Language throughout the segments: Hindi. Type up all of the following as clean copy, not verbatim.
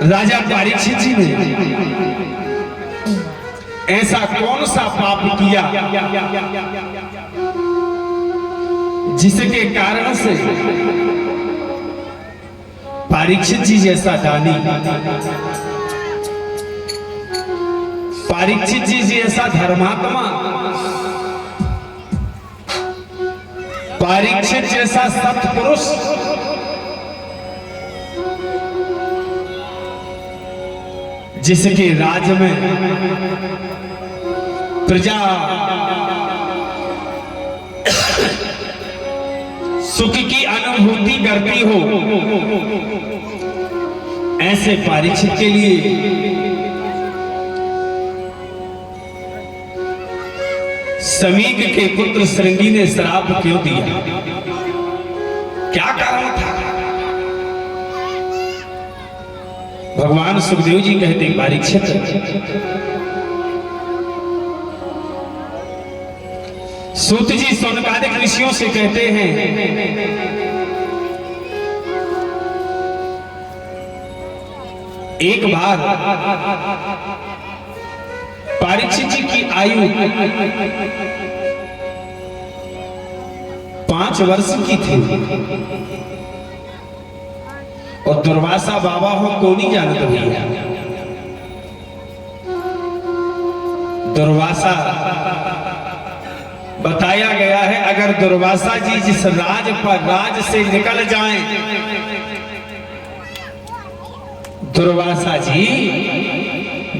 राजा परीक्षित जी ने ऐसा कौन सा पाप किया जिसके कारण से परीक्षित जी जैसा दानी, परीक्षित जी जैसा धर्मात्मा, परीक्षित जैसा सत्पुरुष जिसके राज में प्रजा सुख की अनुभूति करती हो, ऐसे परीक्षित के लिए समीक के पुत्र श्रृंगी ने श्राप क्यों दिया? क्या कारण था? भगवान सुखदेव जी कहते परीक्षित, सूत जी सौनकादिक ऋषियों से कहते हैं एक बार परीक्षित जी की आयु 5 वर्ष की थी और दुर्वासा बाबा हो को नहीं जानते भैया। दुर्वासा बताया गया है अगर दुर्वासा जी जिस राज से निकल जाएं, दुर्वासा जी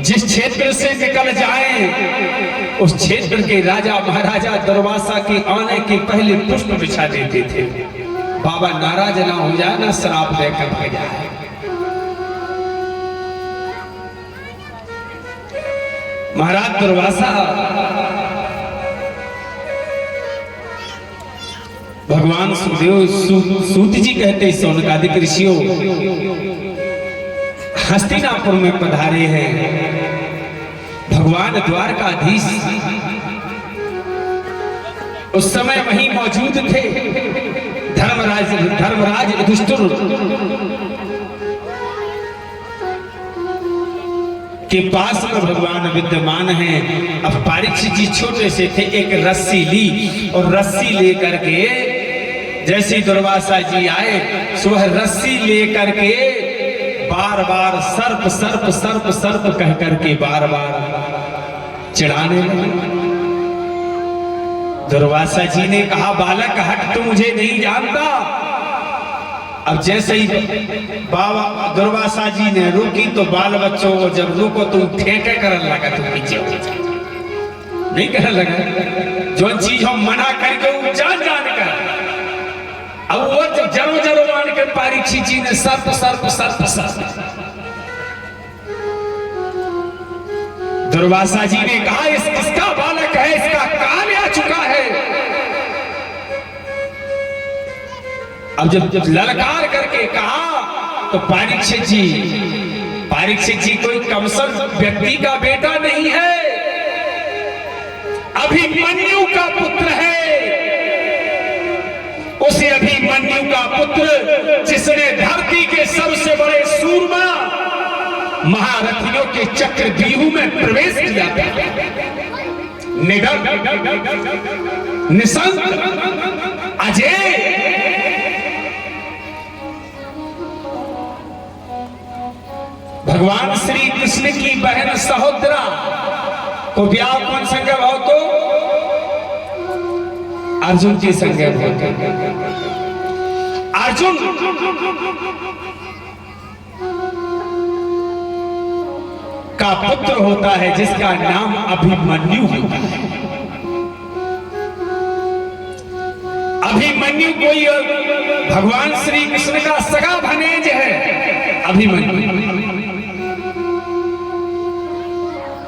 जिस क्षेत्र से निकल जाएं, उस क्षेत्र के राजा महाराजा दुर्वासा के आने के पहले पुष्प बिछा देते थे। बाबा नाराज ना हो जाए, ना श्राप देकर भेजा है। महाराज दुर्वासा भगवान सुखदेव सूत जी कहते सौनकादिक ऋषियों हस्तिनापुर में पधारे हैं। भगवान द्वारकाधीश उस समय वहीं मौजूद थे। धर्मराज युधिष्ठिर के पास में भगवान विद्यमान हैं। अब परीक्षित जी छोटे से थे, एक रस्सी ली और रस्सी लेकर के जैसे दुर्वासा जी आए, वह रस्सी लेकर के बार बार सर्प सर्प सर्प सर्प कह करके बार बार चिढ़ाने लगे। दुर्वासा जी ने कहा बालक हट, तू मुझे नहीं जानता। अब जैसे ही बाबा दुर्वासा जी ने रुकी तो बाल बच्चों को जब रुको तुम ठेके करने लगा, तुम पीछे नहीं करने लगा। जो चीज हम मना करके वो जान कर, अब वो जरो जरो मान के परीक्षित जी ने सर्प सर्प सर्प सर्प। दुर्वासा जी ने कहा इसका बालक है, इसका काल आ चुका है। अब जब ललकार करके कहा तो परीक्षित जी कोई कमसल व्यक्ति का बेटा नहीं है, अभिमन्यु का पुत्र है। उसे अभिमन्यु का पुत्र जिसने धरती के सबसे बड़े सूरमा महारथियों के चक्रव्यूह में प्रवेश किया था, निडर निशंक अजय, भगवान श्री कृष्ण की बहन सहोदरा को ब्याह कौन संज्ञा भाव तो अर्जुन की संज्ञा भाव। अर्जुन का पुत्र होता है जिसका नाम अभिमन्यु होता है। अभिमन्यु कोई भगवान श्री कृष्ण का सगा भनेज है। अभिमन्यु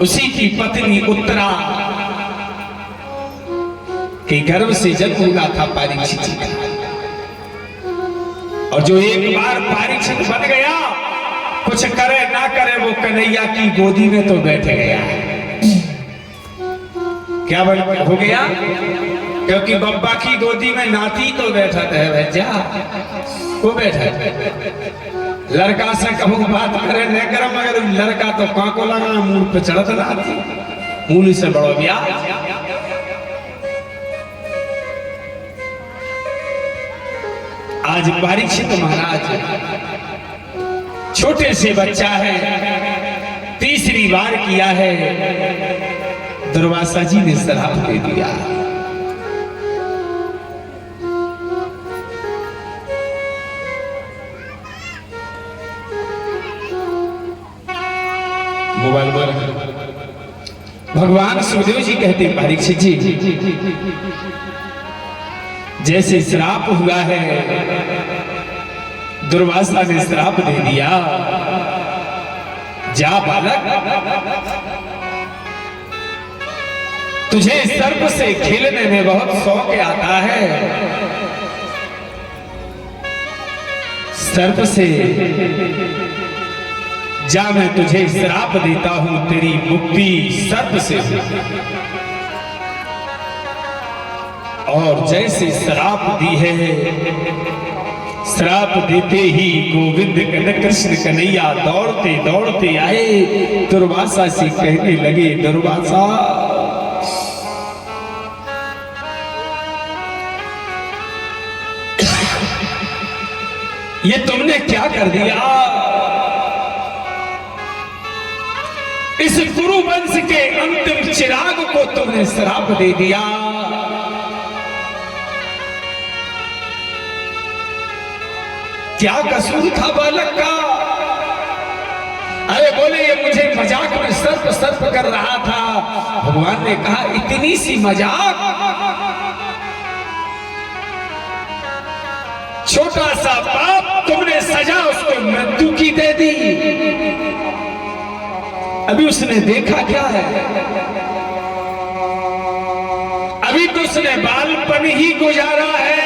उसी की पत्नी उत्तरा के गर्भ से जन्म हुआ था परीक्षित जी का। और जो एक बार परीक्षित बन गया, कुछ करे ना करे वो कन्हैया की गोदी में तो बैठ गया। क्या हो गया? क्योंकि बब्बा की गोदी में नाती तो बैठा है, भैया वो बैठा लड़का से कबू बात करे न करे, मगर लड़का तो काको लगा मूल पे चढ़त रहती, मूल से बड़ो ब्याह। आज परीक्षित महाराज छोटे से बच्चा है, तीसरी बार किया है, दुर्वासा जी ने श्राप दे दिया। मोबाइल पर भगवान सुखदेव जी कहते हैं, परीक्षित जी जैसे श्राप हुआ है, दुर्वासा ने श्राप दे दिया, जा बालक, तुझे सर्प से खेलने में बहुत शौक आता है, सर्प से जा, मैं तुझे श्राप देता हूं, तेरी मुक्ति सर्प से। और जैसे श्राप दी है, श्राप देते ही गोविंद कृष्ण कन्हैया दौड़ते दौड़ते आए, दुर्वासा से कहने लगे, दुर्वासा ये तुमने क्या कर दिया? इस कुरु वंश के अंतिम चिराग को तुमने श्राप दे दिया। क्या कसूर था बालक का? अरे बोले, ये मुझे मजाक में सर्प सर्प कर रहा था। भगवान ने कहा, इतनी सी मजाक, छोटा सा पाप तुमने सजा उसको मृत्यु की दे दी। अभी उसने देखा क्या है? अभी तो उसने बालपन ही गुजारा है,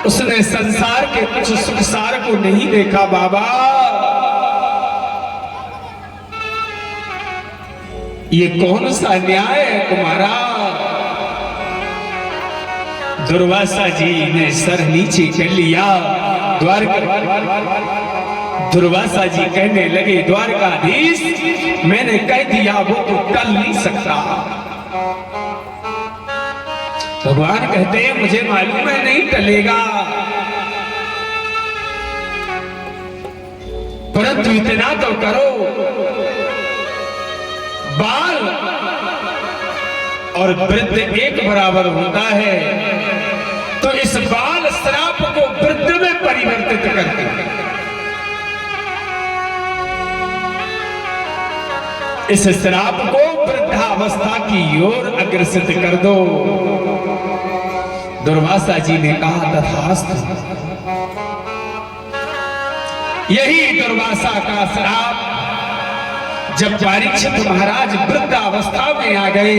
उसने संसार के कुछ सुख सार को नहीं देखा। बाबा, ये कौन सा न्याय है तुम्हारा? दुर्वासा जी ने सर नीचे कर लिया। दुर्वासा जी कहने लगे, द्वारकाधीश, मैंने कह दिया, वो तो टल नहीं सकता। भगवान कहते हैं, मुझे मालूम है नहीं टलेगा, परंतु इतना तो करो, बाल और वृद्ध एक बराबर होता है, तो इस बाल श्राप को वृद्ध में परिवर्तित करके इस श्राप को वृद्धावस्था की ओर अग्रसित कर दो। दुर्वासा जी ने कहा, तथास्तु। यही दुर्वासा का श्राप जब परीक्षित महाराज वृद्धावस्था में आ गए,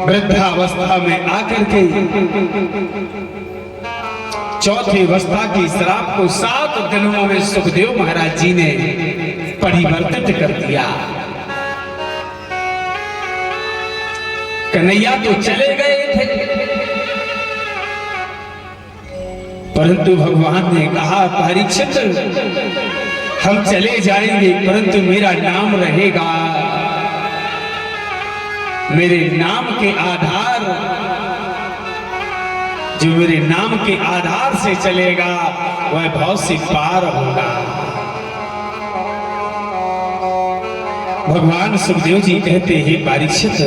वृद्धावस्था में आकर के चौथी अवस्था की श्राप को 7 दिनों में सुखदेव महाराज जी ने परिवर्तित कर दिया। कन्हैया तो चले गए थे, परंतु भगवान ने कहा, परीक्षित, हम चले जाएंगे, परंतु मेरा नाम रहेगा। मेरे नाम के आधार, जो मेरे नाम के आधार से चलेगा, वह भव से पार होगा। भगवान सुखदेव जी कहते हैं, परीक्षित,